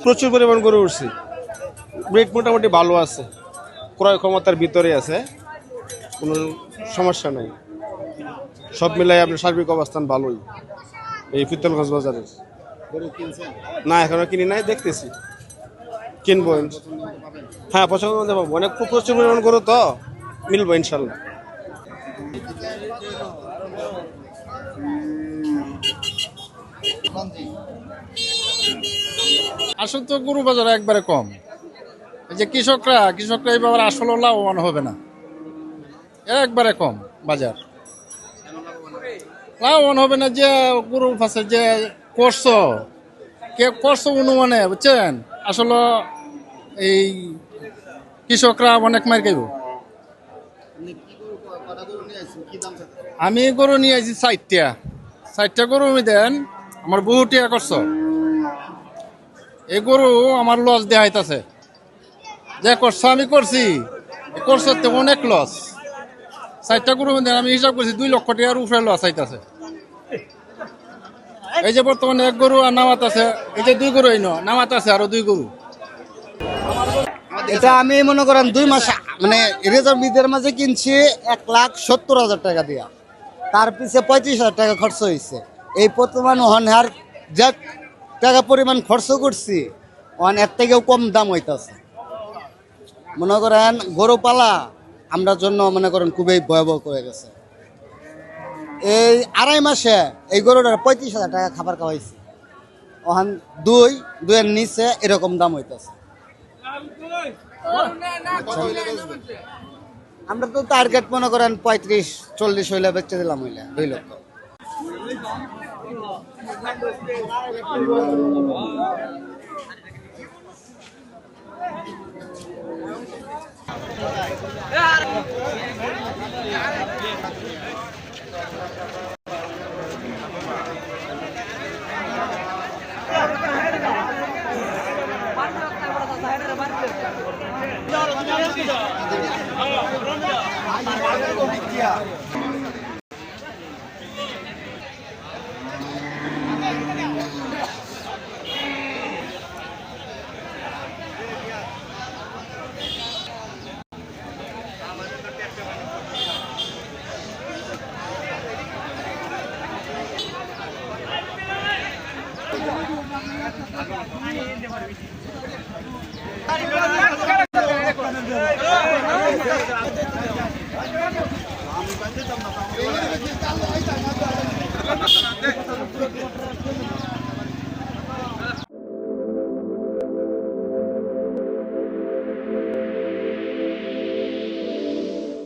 প্রচুর পরিমাণ গরু উঠছে, রেট মোটামুটি ভালো আছে, ক্রয় ক্ষমতার ভিতরে আছে, কোনো সমস্যা নাই। সব মিলাই আপনার সার্বিক অবস্থান ভালোই এই পিত্তলগঞ্জ বাজারের। না এখনো কিনি নাই, দেখতেছি কিনবো। হ্যাঁ পছন্দ মতো পাবো, অনেক খুব প্রচুর পরিমাণ গরু তো মিলবো ইনশাল্লাহ। আসলে তো গরু বাজার একবারে কম, এই যে কৃষকরা এইবার আসলে লাভবান হবে না, একবারে কম বাজার, লাভবান হবে না। যে গরুর পাশে যে করছো, কে করছো অনুমানে, বুঝছেন, আসলে এই কৃষকরা অনেক মার খাইব। আমি গরু নিয়ে আসছি 60টা গরু আমি দেন, আমার বহু টিয়া করছো, এই গরু আমার লস দেওয়া হইতাছে, যে করছো আমি করছি, করছো তো অনেক লস। 60টা গরু দেন আমি হিসাব করছি 2 লক্ষ টাকার উপরে লস হইতাছে। এই যে বর্তমানে এক গরু আর নামাত আছে, এই যে 2 গরু নামাত আছে আরো 2 গরু। এটা আমি মনে করেন 2 মাস মানে রেজার্ভ ঈদের মাঝে কিনছি 1,70,000 টাকা দিয়া, তার পিছে 35,000 টাকা খরচ হয়েছে। এই বর্তমান হনহার যা টাকা পরিমাণ খরচ করছি, এর থেকেও কম দাম হইতেছে। মনে করেন গরু পালা আমরা জন্য মনে করেন খুবই ভয়াবহ হয়ে গেছে। এই 2.5 মাসে এই গরুটার 35,000 টাকা খাবার খাওয়াইছি, ওখান 2-2 নিচে এরকম দাম হইতেছে। আমরা তো টার্গেট মনে করেন 35-40 হইলে বেচে দিলাম, হইলে 2 লক্ষ। আমি